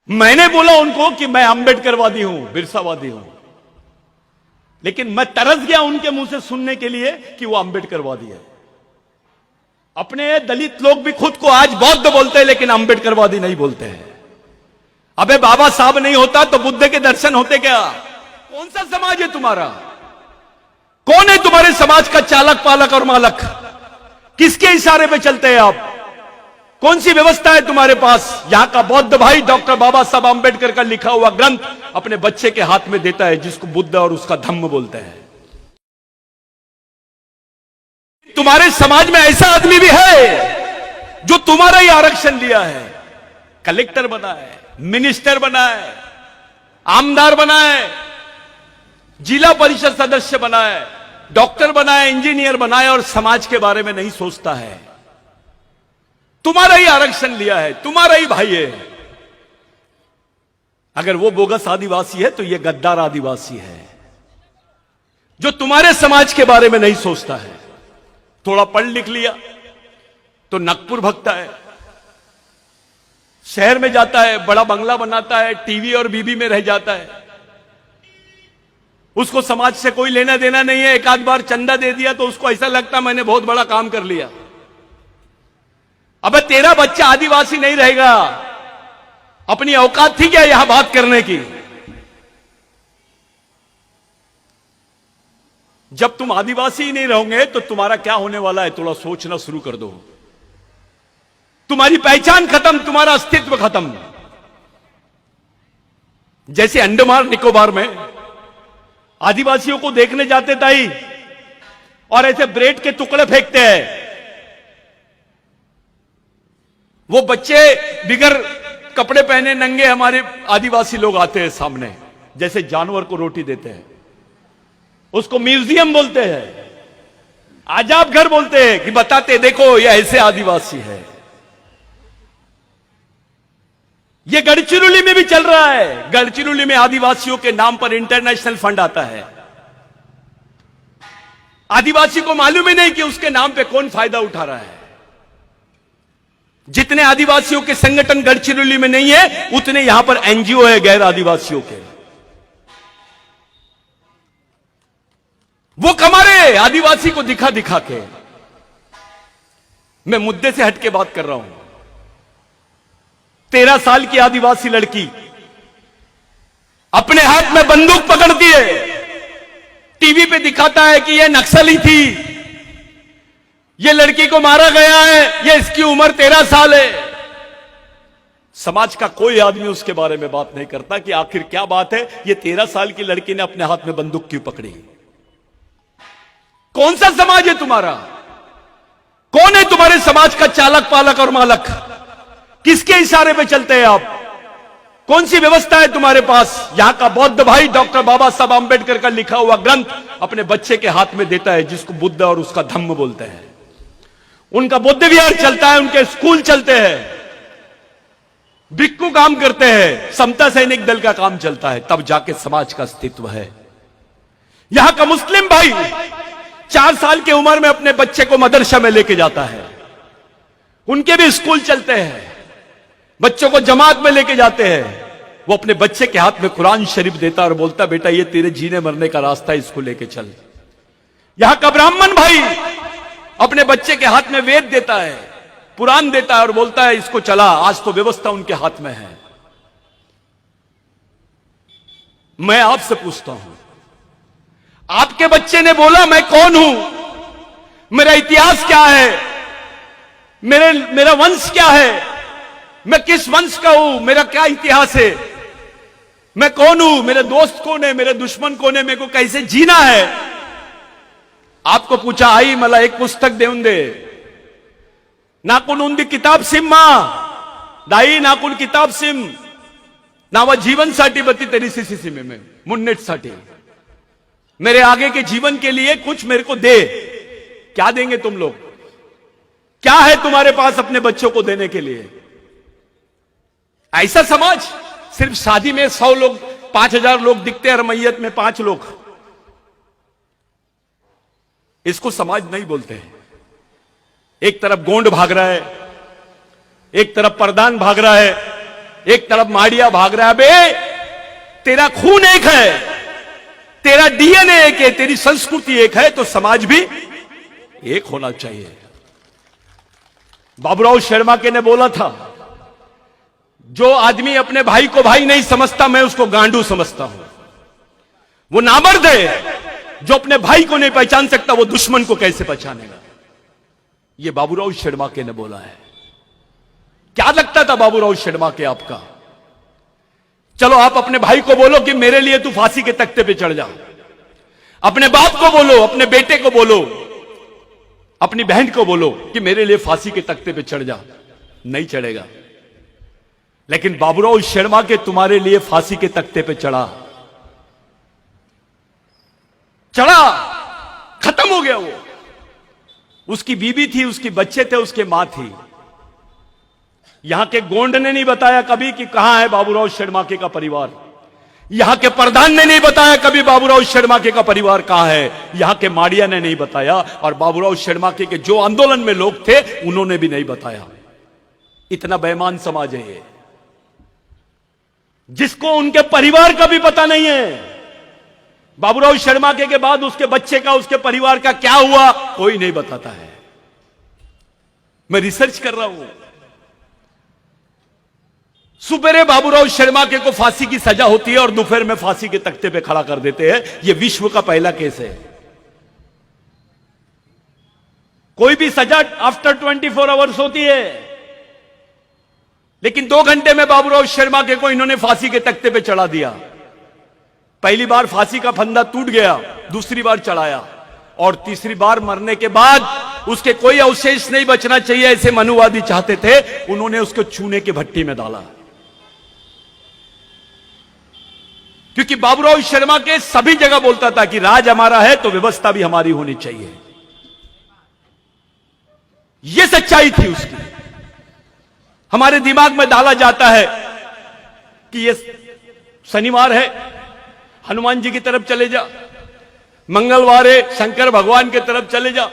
मैंने बोला उनको कि मैं अंबेडकरवादी हूं, बिरसावादी हूं, लेकिन मैं तरस गया उनके मुंह से सुनने के लिए कि वो अंबेडकरवादी है। अपने दलित लोग भी खुद को आज बौद्ध बोलते हैं, लेकिन अंबेडकरवादी नहीं बोलते हैं। अबे बाबा साहब नहीं होता तो बुद्ध के दर्शन होते क्या? कौन सा समाज है तुम्हारा? कौन है तुम्हारे समाज का चालक पालक और मालक? किसके इशारे पे चलते हैं आप? कौन सी व्यवस्था है तुम्हारे पास? यहां का बौद्ध भाई डॉक्टर बाबा साहब अंबेडकर का लिखा हुआ ग्रंथ अपने बच्चे के हाथ में देता है, जिसको बुद्ध और उसका धम्म बोलते हैं। तुम्हारे समाज में ऐसा आदमी भी है जो तुम्हारा ही आरक्षण लिया है, कलेक्टर बना है, मिनिस्टर बना है, आमदार बना है, जिला परिषद सदस्य बना है, डॉक्टर बना है, इंजीनियर बना है, और समाज के बारे में नहीं सोचता है। तुम्हारा ही आरक्षण लिया है, तुम्हारा ही भाई है। अगर वो बोगस आदिवासी है तो ये गद्दार आदिवासी है जो तुम्हारे समाज के बारे में नहीं सोचता है। थोड़ा पढ़ लिख लिया तो नागपुर भगता है, शहर में जाता है, बड़ा बंगला बनाता है, टीवी और बीबी में रह जाता है। उसको समाज से कोई लेना देना नहीं है। एक आध बार चंदा दे दिया तो उसको ऐसा लगता मैंने बहुत बड़ा काम कर लिया। अबे तेरा बच्चा आदिवासी नहीं रहेगा। अपनी औकात थी क्या यहां बात करने की? जब तुम आदिवासी ही नहीं रहोगे तो तुम्हारा क्या होने वाला है, थोड़ा सोचना शुरू कर दो। तुम्हारी पहचान खत्म, तुम्हारा अस्तित्व खत्म। जैसे अंडमान निकोबार में आदिवासियों को देखने जाते ताई और ऐसे ब्रेड के टुकड़े फेंकते हैं। वो बच्चे बिगर कपड़े पहने नंगे हमारे आदिवासी लोग आते हैं सामने, जैसे जानवर को रोटी देते हैं। उसको म्यूजियम बोलते हैं, आजाब घर बोलते हैं कि बताते देखो ये ऐसे आदिवासी है। ये गढ़चिरौली में भी चल रहा है। गढ़चिरौली में आदिवासियों के नाम पर इंटरनेशनल फंड आता है। आदिवासी को मालूम ही नहीं कि उसके नाम पे कौन फायदा उठा रहा है। जितने आदिवासियों के संगठन गढ़चिरौली में नहीं है, उतने यहां पर एनजीओ है गैर आदिवासियों के। वो कमा रहे आदिवासी को दिखा दिखा के। मैं मुद्दे से हटके बात कर रहा हूं। 13 साल की आदिवासी लड़की अपने हाथ में बंदूक पकड़ती है, टीवी पे दिखाता है कि यह नक्सली थी, ये लड़की को मारा गया है, ये इसकी उम्र 13 साल है। समाज का कोई आदमी उसके बारे में बात नहीं करता कि आखिर क्या बात है, ये 13 साल की लड़की ने अपने हाथ में बंदूक क्यों पकड़ी? कौन सा समाज है तुम्हारा? कौन है तुम्हारे समाज का चालक पालक और मालक? किसके इशारे पे चलते हैं आप? कौन सी व्यवस्था है तुम्हारे पास? यहां का बौद्ध भाई डॉक्टर बाबा साहब अंबेडकर का लिखा हुआ ग्रंथ अपने बच्चे के हाथ में देता है, जिसको बुद्ध और उसका धम्म बोलते हैं। उनका बुद्ध विहार चलता है, उनके स्कूल चलते हैं, भिक्खु काम करते हैं, समता सैनिक दल का काम चलता है, तब जाके समाज का अस्तित्व है। यहां का मुस्लिम भाई 4 साल की उम्र में अपने बच्चे को मदरसा में लेके जाता है, उनके भी स्कूल चलते हैं, बच्चों को जमात में लेके जाते हैं। वो अपने बच्चे के हाथ में कुरान शरीफ देता और बोलता बेटा ये तेरे जीने मरने का रास्ता है, इसको लेके चल। यहां का ब्राह्मण भाई अपने बच्चे के हाथ में वेद देता है, पुराण देता है और बोलता है इसको चला। आज तो व्यवस्था उनके हाथ में है। मैं आपसे पूछता हूं, आपके बच्चे ने बोला मैं कौन हूं, मेरा इतिहास क्या है, मेरा वंश क्या है, मैं किस वंश का हूं, मेरा क्या इतिहास है, मैं कौन हूं, मेरे दोस्त कौन है, मेरे दुश्मन कौन है, मेरे को कैसे जीना है? आपको पूछा आई मला एक पुस्तक देऊन दे, नाकुन उंदी किताब सिम्मा दाई, नाकुन किताब सिम नावा जीवनसाठी बती तेरी सीसी में मुन्नेटसाठी, मेरे आगे के जीवन के लिए कुछ मेरे को दे। क्या देंगे तुम लोग? क्या है तुम्हारे पास अपने बच्चों को देने के लिए? ऐसा समाज, सिर्फ शादी में 100 लोग 5000 लोग दिखते हैं और मैयत में 5 लोग, इसको समाज नहीं बोलते हैं। एक तरफ गोंड भाग रहा है, एक तरफ प्रधान भाग रहा है, एक तरफ माड़िया भाग रहा है। बे तेरा खून एक है, तेरा डीएनए एक है, तेरी संस्कृति एक है, तो समाज भी एक होना चाहिए। बाबूराव शर्मा के ने बोला था, जो आदमी अपने भाई को भाई नहीं समझता, मैं उसको गांडू समझता हूं। वो नामर्द है जो अपने भाई को नहीं पहचान सकता, वो दुश्मन को कैसे पहचानेगा। ये बाबूराव शर्मा के ने बोला है। क्या लगता था बाबूराव शर्मा के आपका? चलो आप अपने भाई को बोलो कि मेरे लिए तू फांसी के तख्ते पे चढ़ जा, अपने बाप को बोलो, अपने बेटे को बोलो, अपनी बहन को बोलो कि मेरे लिए फांसी के तख्ते पे चढ़ जा, नहीं चढ़ेगा। लेकिन बाबूराव शर्मा के तुम्हारे लिए फांसी के तख्ते पे चढ़ा, खत्म हो गया। वो उसकी बीबी थी, उसके बच्चे थे, उसके मां थी। यहां के गोंड ने नहीं बताया कभी कि कहां है बाबूराव शर्मा के का परिवार। यहां के प्रधान ने नहीं बताया कभी बाबूराव शर्मा के का परिवार कहां है। यहां के माड़िया ने नहीं बताया, और बाबूराव शर्मा के जो आंदोलन में लोग थे उन्होंने भी नहीं बताया। इतना बेईमान समाज है ये, जिसको उनके परिवार का भी पता नहीं है। बाबूराव शर्मा के बाद उसके बच्चे का, उसके परिवार का क्या हुआ, कोई नहीं बताता है। मैं रिसर्च कर रहा हूं। सुबेरे बाबूराव शर्मा के को फांसी की सजा होती है और दोपहर में फांसी के तख्ते पे खड़ा कर देते हैं। यह विश्व का पहला केस है। कोई भी सजा आफ्टर 24 आवर्स होती है, लेकिन 2 घंटे में बाबूराव शर्मा के को इन्होंने फांसी के तख्ते पे चढ़ा दिया। पहली बार फांसी का फंदा टूट गया, दूसरी बार चढ़ाया, और तीसरी बार मरने के बाद उसके कोई अवशेष नहीं बचना चाहिए, ऐसे मनुवादी चाहते थे। उन्होंने उसको चूने की भट्टी में डाला, क्योंकि बाबूराव शर्मा के सभी जगह बोलता था कि राज हमारा है तो व्यवस्था भी हमारी होनी चाहिए। यह सच्चाई थी उसकी। हमारे दिमाग में डाला जाता है कि यह शनिवार है, हनुमान जी की तरफ चले जा, मंगलवार है, शंकर भगवान की तरफ चले जा,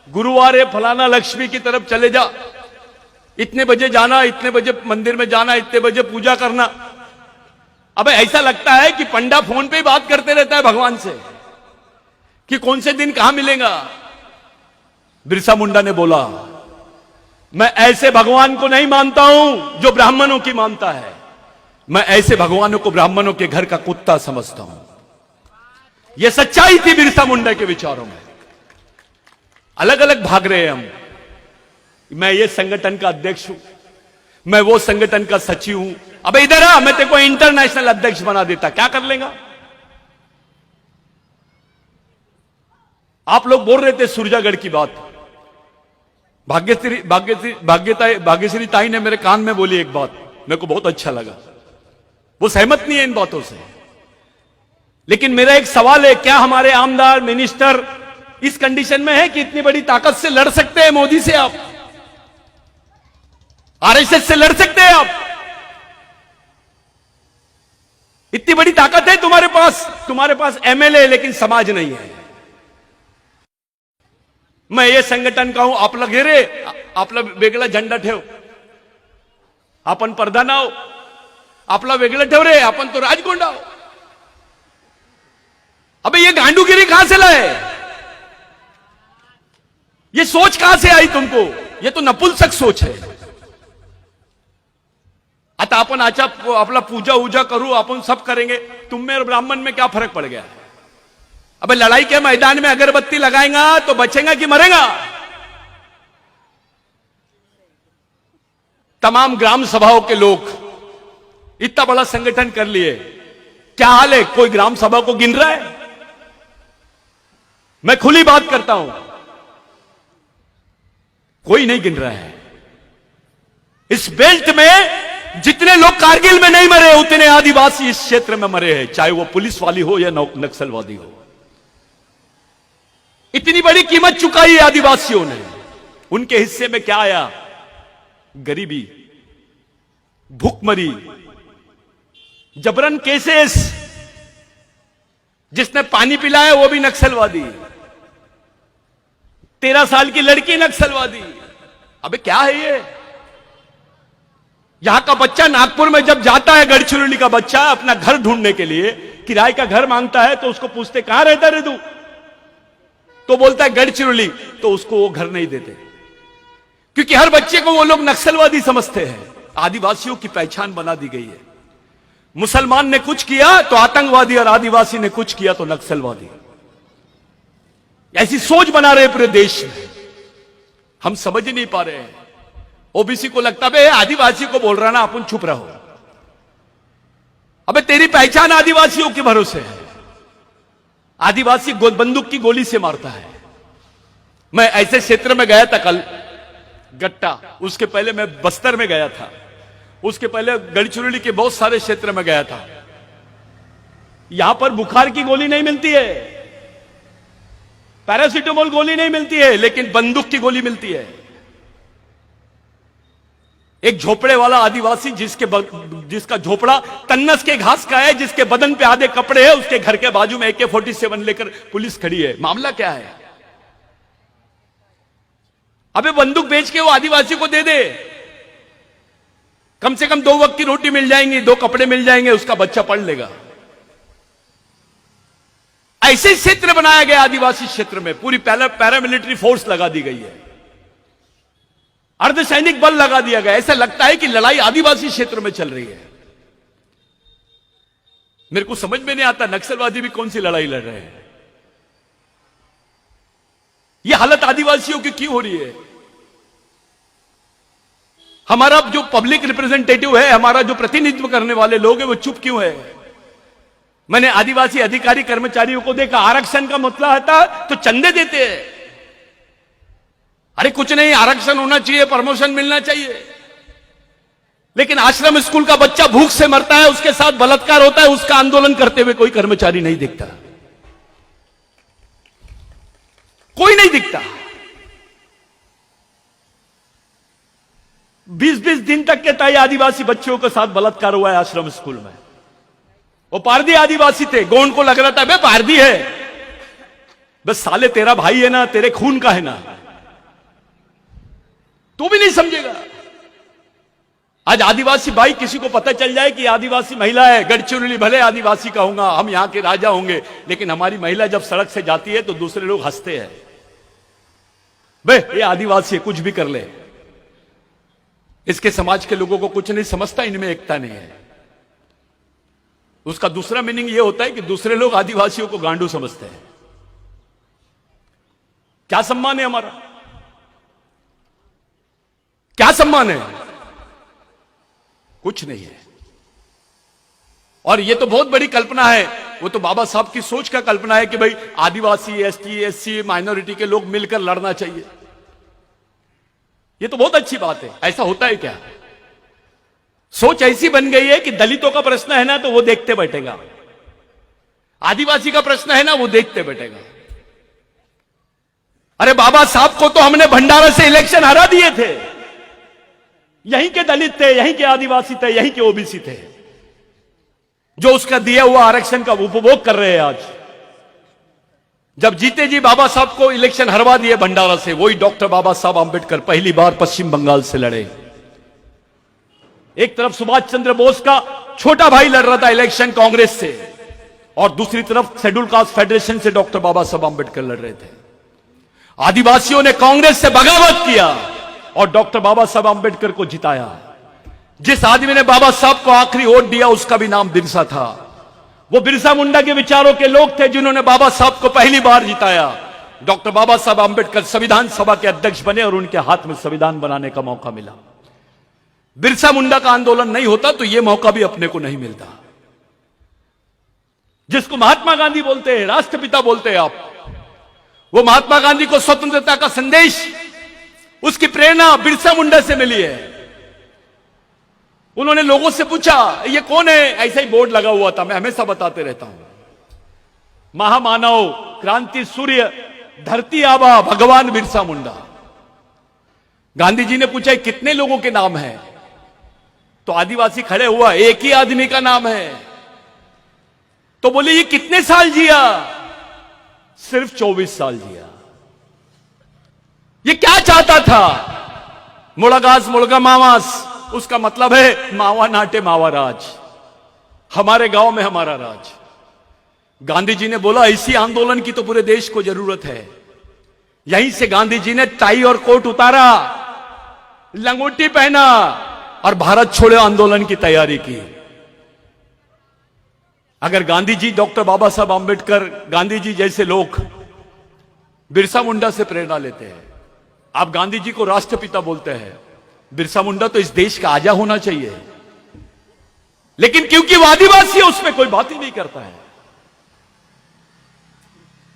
गुरुवार है, फलाना लक्ष्मी की तरफ चले जा, इतने बजे जाना, इतने बजे मंदिर में जाना, इतने बजे पूजा करना। अबे ऐसा लगता है कि पंडा फोन पे ही बात करते रहता है भगवान से कि कौन से दिन कहां मिलेगा। बिरसा मुंडा ने बोला, मैं ऐसे भगवान को नहीं मानता हूं जो ब्राह्मणों की मानता है, मैं ऐसे भगवानों को ब्राह्मणों के घर का कुत्ता समझता हूं। यह सच्चाई थी बिरसा मुंडा के विचारों में। अलग अलग भाग रहे हैं हम। मैं ये संगठन का अध्यक्ष हूं, मैं वो संगठन का सचिव हूं। अबे इधर आ, मैं तेरे को इंटरनेशनल अध्यक्ष बना देता, क्या कर लेगा? आप लोग बोल रहे थे सुरजागढ़ की बात। भाग्यश्री ताई ने मेरे कान में बोली एक बात, मेरे को बहुत अच्छा लगा। वो सहमत नहीं है इन बातों से, लेकिन मेरा एक सवाल है, क्या हमारे आमदार मिनिस्टर इस कंडीशन में है कि इतनी बड़ी ताकत से लड़ सकते हैं मोदी से? आप आरएसएस से लड़ सकते हैं? आप इतनी बड़ी ताकत है तुम्हारे पास एमएलए, लेकिन समाज नहीं है। मैं ये संगठन का हूं, आपला घेरे, आपला वेगळा झंडा ठेव, आपण प्रधान आहो, आपला वेगळं ठेव रे, अपन तो राजगोंडा हो। अबे ये गांडूगिरी कहां से लाए? ये सोच कहां से आई तुमको? ये तो नपुंसक सोच है। आता अपन आचा आपला पूजा उजा करू, अपन सब करेंगे, तुम में और ब्राह्मण में क्या फर्क पड़ गया? अबे लड़ाई के मैदान में अगरबत्ती लगाएगा तो बचेगा कि मरेगा? तमाम ग्राम सभाओं के लोग इतना बड़ा संगठन कर लिए, क्या हाल है? कोई ग्राम सभा को गिन रहा है? मैं खुली बात करता हूं, कोई नहीं गिन रहा है। इस बेल्ट में जितने लोग कारगिल में नहीं मरे, उतने आदिवासी इस क्षेत्र में मरे हैं, चाहे वो पुलिस वाली हो या नक्सलवादी हो। इतनी बड़ी कीमत चुकाई है आदिवासियों ने। उनके हिस्से में क्या आया? गरीबी, भूखमरी, जबरन केसेस। जिसने पानी पिलाया वो भी नक्सलवादी, 13 साल की लड़की नक्सलवादी। अबे क्या है ये? यहां का बच्चा नागपुर में जब जाता है, गढ़चिरौली का बच्चा अपना घर ढूंढने के लिए किराए का घर मांगता है, तो उसको पूछते कहां रहता रे तू, तो बोलता है गढ़चिरौली, तो उसको वो घर नहीं देते, क्योंकि हर बच्चे को वो लोग नक्सलवादी समझते हैं। आदिवासियों की पहचान बना दी गई है। मुसलमान ने कुछ किया तो आतंकवादी, और आदिवासी ने कुछ किया तो नक्सलवादी। ऐसी सोच बना रहे पूरे देश में, हम समझ ही नहीं पा रहे हैं। ओबीसी को लगता है आदिवासी को बोल रहा ना, अपन चुप रहो। अबे तेरी पहचान आदिवासियों के भरोसे है। आदिवासी बंदूक की गोली से मारता है। मैं ऐसे क्षेत्र में गया था कल, गट्टा, उसके पहले मैं बस्तर में गया था, उसके पहले गढ़चिरौली के बहुत सारे क्षेत्र में गया था। यहां पर बुखार की गोली नहीं मिलती है, पैरासीटामोल गोली नहीं मिलती है, लेकिन बंदूक की गोली मिलती है। एक झोपड़े वाला आदिवासी जिसका झोपड़ा तन्नस के घास का है, जिसके बदन पे आधे कपड़े हैं, उसके घर के बाजू में AK-47 लेकर पुलिस खड़ी है। मामला क्या है? अबे बंदूक बेच के वो आदिवासी को दे दे, कम से कम 2 वक्त की रोटी मिल जाएंगी, 2 कपड़े मिल जाएंगे, उसका बच्चा पढ़ लेगा। ऐसे क्षेत्र बनाया गया आदिवासी क्षेत्र में, पूरी पैरामिलिट्री फोर्स लगा दी गई है, अर्धसैनिक बल लगा दिया गया। ऐसा लगता है कि लड़ाई आदिवासी क्षेत्र में चल रही है। मेरे को समझ में नहीं आता नक्सलवादी भी कौन सी लड़ाई लड़ रहे हैं। यह हालत आदिवासियों की क्यों हो रही है? हमारा जो पब्लिक रिप्रेजेंटेटिव है, हमारा जो प्रतिनिधित्व करने वाले लोग हैं, वो चुप क्यों है? मैंने आदिवासी अधिकारी कर्मचारियों को देखा, आरक्षण का मतलब आता तो चंदे देते हैं। अरे कुछ नहीं, आरक्षण होना चाहिए, प्रमोशन मिलना चाहिए, लेकिन आश्रम स्कूल का बच्चा भूख से मरता है, उसके साथ बलात्कार होता है, उसका आंदोलन करते हुए कोई कर्मचारी नहीं दिखता, कोई नहीं दिखता। 20-20 दिन तक के तय आदिवासी बच्चों के साथ बलात्कार हुआ है आश्रम स्कूल में। वो पारदी आदिवासी थे, गोंड को लग रहा था बे पारदी है, बस साले तेरा भाई है ना, तेरे खून का है ना, तू भी नहीं समझेगा। आज आदिवासी भाई किसी को पता चल जाए कि आदिवासी महिला है, गढ़चिरौली भले आदिवासी का होगा, हम यहां के राजा होंगे, लेकिन हमारी महिला जब सड़क से जाती है तो दूसरे लोग हंसते हैं, बे ये आदिवासी है, कुछ भी कर ले। इसके समाज के लोगों को कुछ नहीं समझता, इनमें एकता नहीं है। उसका दूसरा मीनिंग यह होता है कि दूसरे लोग आदिवासियों को गांडू समझते हैं। क्या सम्मान है हमारा? क्या सम्मान है? कुछ नहीं है। और यह तो बहुत बड़ी कल्पना है, वो तो बाबा साहब की सोच का कल्पना है कि भाई आदिवासी, ST, SC, माइनॉरिटी के लोग मिलकर लड़ना चाहिए। यह तो बहुत अच्छी बात है। ऐसा होता है क्या? सोच ऐसी बन गई है कि दलितों का प्रश्न है ना तो वो देखते बैठेगा, आदिवासी का प्रश्न है ना वो देखते बैठेगा। अरे बाबा साहब को तो हमने भंडारा से इलेक्शन हरा दिए थे, यहीं के दलित थे, यहीं के आदिवासी थे, यहीं के ओबीसी थे, जो उसका दिया हुआ आरक्षण का उपभोग कर रहे हैं आज। जब जीते जी बाबा साहब को इलेक्शन हरवा दिए भंडारा से, वही डॉक्टर बाबा साहब आंबेडकर पहली बार पश्चिम बंगाल से लड़े। एक तरफ सुभाष चंद्र बोस का छोटा भाई लड़ रहा था इलेक्शन कांग्रेस से, और दूसरी तरफ शेड्यूल कास्ट फेडरेशन से डॉक्टर बाबा साहब आंबेडकर लड़ रहे थे। आदिवासियों ने कांग्रेस से बगावत किया और डॉक्टर बाबा साहब आंबेडकर को जिताया। जिस आदमी ने बाबा साहब को आखिरी वोट दिया उसका भी नाम बिरसा था। वो बिरसा मुंडा के विचारों के लोग थे जिन्होंने बाबा साहब को पहली बार जिताया। डॉक्टर बाबा साहब आंबेडकर संविधान सभा के अध्यक्ष बने और उनके हाथ में संविधान बनाने का मौका मिला। बिरसा मुंडा का आंदोलन नहीं होता तो यह मौका भी अपने को नहीं मिलता। जिसको महात्मा गांधी बोलते हैं, राष्ट्रपिता बोलते हैं आप, वो महात्मा गांधी को स्वतंत्रता का संदेश, उसकी प्रेरणा बिरसा मुंडा से मिली है। उन्होंने लोगों से पूछा ये कौन है, ऐसा ही बोर्ड लगा हुआ था, मैं हमेशा बताते रहता हूं, महामानव, क्रांति सूर्य, धरती आबा भगवान बिरसा मुंडा। गांधी जी ने पूछा कितने लोगों के नाम है, तो आदिवासी खड़े हुआ, एक ही आदमी का नाम है। तो बोले ये कितने साल जिया? सिर्फ 24 साल जिया। ये क्या चाहता था? मुड़गास मुड़गा मामास, उसका मतलब है मावा नाटे मावा राज, हमारे गांव में हमारा राज। गांधी जी ने बोला इसी आंदोलन की तो पूरे देश को जरूरत है। यहीं से गांधी जी ने टाई और कोट उतारा, लंगोटी पहना और भारत छोड़ो आंदोलन की तैयारी की। अगर गांधी जी, डॉक्टर बाबा साहब आंबेडकर, गांधी जी जैसे लोग बिरसा मुंडा से प्रेरणा लेते हैं, आप गांधी जी को राष्ट्रपिता बोलते हैं, बिरसा मुंडा तो इस देश का आजा होना चाहिए। लेकिन क्योंकि वो आदिवासी है उसमें कोई बात ही नहीं करता है,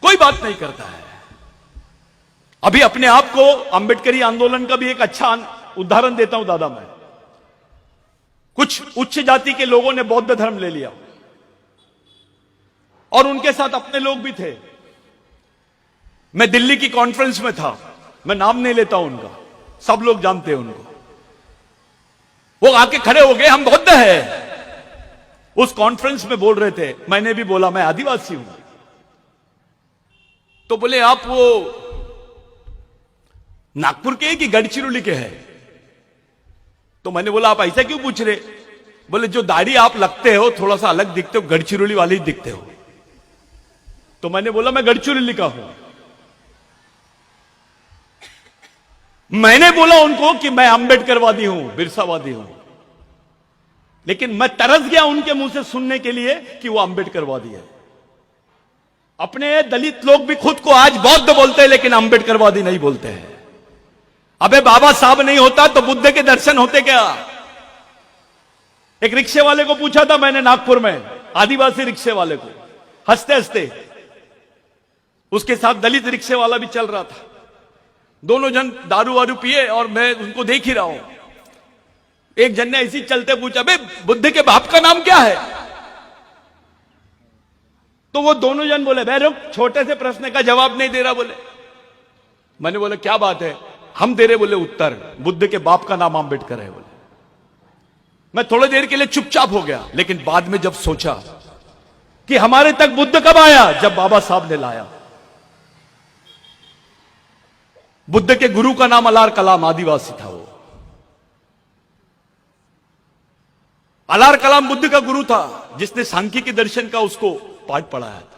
कोई बात नहीं करता है। अभी अपने आप को अंबेडकरी आंदोलन का भी एक अच्छा उदाहरण देता हूं दादा। मैं कुछ उच्च जाति के लोगों ने बौद्ध धर्म ले लिया और उनके साथ अपने लोग भी थे। मैं दिल्ली की कॉन्फ्रेंस में था, मैं नाम नहीं लेता हूं उनका, सब लोग जानते हैं उनको। वो आके खड़े हो गए, हम बौद्ध हैं। उस कॉन्फ्रेंस में बोल रहे थे, मैंने भी बोला मैं आदिवासी हूं। तो बोले आप वो नागपुर के कि गढ़चिरौली के हैं? तो मैंने बोला आप ऐसा क्यों पूछ रहे? बोले जो दाढ़ी आप लगते हो थोड़ा सा अलग दिखते हो, गढ़चिरौली वाले ही दिखते हो। तो मैंने बोला मैं गढ़चिरौली का हूं। मैंने बोला उनको कि मैं अंबेडकरवादी हूं, बिरसावादी हूं, लेकिन मैं तरस गया उनके मुंह से सुनने के लिए कि वो अंबेडकरवादी है। अपने दलित लोग भी खुद को आज बौद्ध बोलते हैं लेकिन अंबेडकरवादी नहीं बोलते हैं। अबे बाबा साहब नहीं होता तो बुद्ध के दर्शन होते क्या? एक रिक्शे वाले को पूछा था मैंने नागपुर में, आदिवासी रिक्शे वाले को, हंसते हंसते, उसके साथ दलित रिक्शे वाला भी चल रहा था। दोनों जन दारू वारू पिए और मैं उनको देख ही रहा हूं। एक जन ने ऐसी चलते पूछा, बे बुद्ध के बाप का नाम क्या है? तो वो दोनों जन बोले, बे रुक, छोटे से प्रश्न का जवाब नहीं दे रहा। बोले, मैंने बोला क्या बात है? हम दे रहे बोले उत्तर, बुद्ध के बाप का नाम अंबेडकर है। बोले, मैं थोड़ी देर के लिए चुपचाप हो गया, लेकिन बाद में जब सोचा कि हमारे तक बुद्ध कब आया? जब बाबा साहब ने लाया। बुद्ध के गुरु का नाम अलार कलाम, आदिवासी था वो। अलार कलाम बुद्ध का गुरु था, जिसने सांख्यिकी दर्शन का उसको पाठ पढ़ाया था।